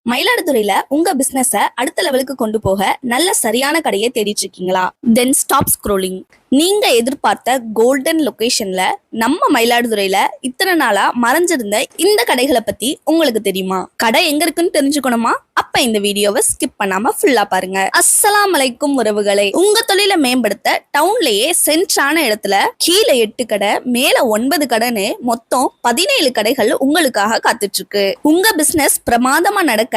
மயிலாடுதுறையில உங்க பிசினஸ அடுத்த லெவலுக்கு கொண்டு போக நல்ல சரியான கடையை தேடிட்டு இருக்கீங்களா? தென் ஸ்டாப் ஸ்க்ரோலிங். நீங்க எதிர்பார்த்த கோல்டன் லொகேஷன்ல நம்ம மயிலாடுதுறையில இத்தனை நாளா மறைஞ்சிருந்த இந்த கடைகளை பத்தி உங்களுக்கு தெரியுமா? கடை எங்க இருக்குன்னு தெரிஞ்சுக்கணுமா? அப்ப இந்த வீடியோவை ஸ்கிப் பண்ணாம ஃபுல்லா பாருங்க. அஸ்ஸலாமு அலைக்கும் உறவுகளே, உங்க தொழிலை மேம்படுத்த டவுன்லயே சென்ட்ரான இடத்துல கீழே 8 கடை, மேல 9 கடைன்னு மொத்தம் 17 கடைகள் உங்களுக்காக காத்துட்டு இருக்கு. உங்க பிசினஸ் பிரமாதமா நடக்க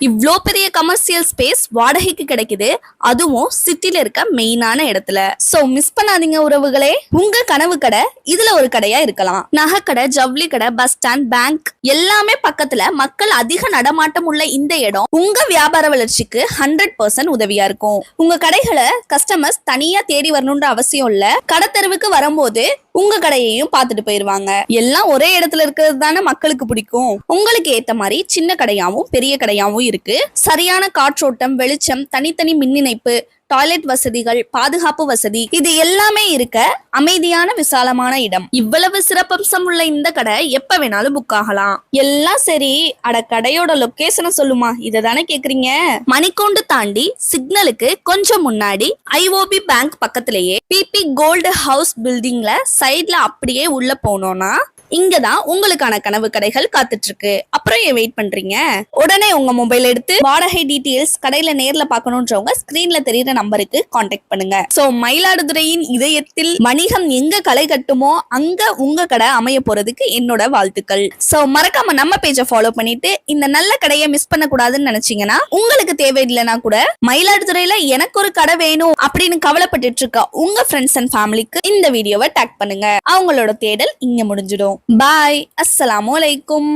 இவ்ளோ பெரிய கமர்ஷியல் ஸ்பேஸ் வாடகைக்கு கிடைக்குது, அதுவும் சிட்டில இருக்க மெயினான இடத்துல. சோ மிஸ் பண்ணாதீங்க உறவுகளே. உங்க கனவு கடை இதுல ஒரு கடையா இருக்கலாம். நகை கடை, ஜவுளி கடை, பஸ் ஸ்டாண்ட், பேங்க் எல்லாமே பக்கத்துல மக்கள் அதிக நடமாட்டம் உள்ள இந்த இடம் உங்க வியாபார வளர்ச்சிக்கு 100% உதவியா இருக்கும். உங்க கடைகளை கஸ்டமர்ஸ் தனியா தேடி வரணும்ன்ற அவசியம் இல்ல. கடை தெருவுக்கு வரும்போது உங்க கடையையும் பார்த்துட்டு போயிருவாங்க. எல்லாம் ஒரே இடத்துல இருக்கிறது தானே மக்களுக்கு பிடிக்கும். உங்களுக்கு ஏத்த மாதிரி சின்ன கடையாவும் பெரிய கடையாவும் இருக்கு. சரியான காற்றோட்டம், வெளிச்சம், தனித்தனி மின் இணைப்பு, டாய்லெட் வசதிகள், பாதுகாப்பு வசதி, இது எல்லாமே இருக்க அமைதியான விசாலமான இடம். இவ்வளவு சிறப்பம்சம் உள்ள இந்த கடை எப்ப வேணாலும் புக் ஆகலாம். எல்லாம் சரி, அட கடையோட லொகேஷனை சொல்லுமா, இததானே கேக்குறீங்க? மணிக்கூண்டு தாண்டி சிக்னலுக்கு கொஞ்சம் முன்னாடி ஐஓபி பேங்க் பக்கத்திலேயே பிபி கோல்டு ஹவுஸ் பில்டிங்ல சைட்ல அப்படியே உள்ள போனோம்னா இங்கதான் உங்களுக்கான கனவு கடைகள் காத்துட்டு இருக்கு. அப்புறம் ஏன் வெயிட் பண்றீங்க? உடனே உங்க மொபைல் எடுத்து வாடகை டீடைல்ஸ், கடையில நேர்ல பாக்கணும்ன்றவங்க ஸ்கிரீன்ல தெரியுற நம்பருக்கு கான்டாக்ட் பண்ணுங்க. சோ மயிலாடுதுறையின் இதயத்தில் வணிகம் எங்க களை கட்டுமோ அங்க உங்க கடை அமைய போறதுக்கு என்னோட வாழ்த்துக்கள். சோ மறக்காம நம்ம பேஜை ஃபாலோ பண்ணிட்டு இந்த நல்ல கடையை மிஸ் பண்ண கூடாதுன்னு நினைச்சீங்கன்னா, உங்களுக்கு தேவையில்லைன்னா கூட மயிலாடுதுறையில எனக்கு ஒரு கடை வேணும் அப்படின்னு கவலைப்பட்டு இருக்க உங்க ஃப்ரெண்ட்ஸ் அண்ட் ஃபேமிலிக்கு இந்த வீடியோவை டேக் பண்ணுங்க. அவங்களோட தேடல் இங்க முடிஞ்சிடும். பாய். அஸ்ஸலாமு அலைக்கும்.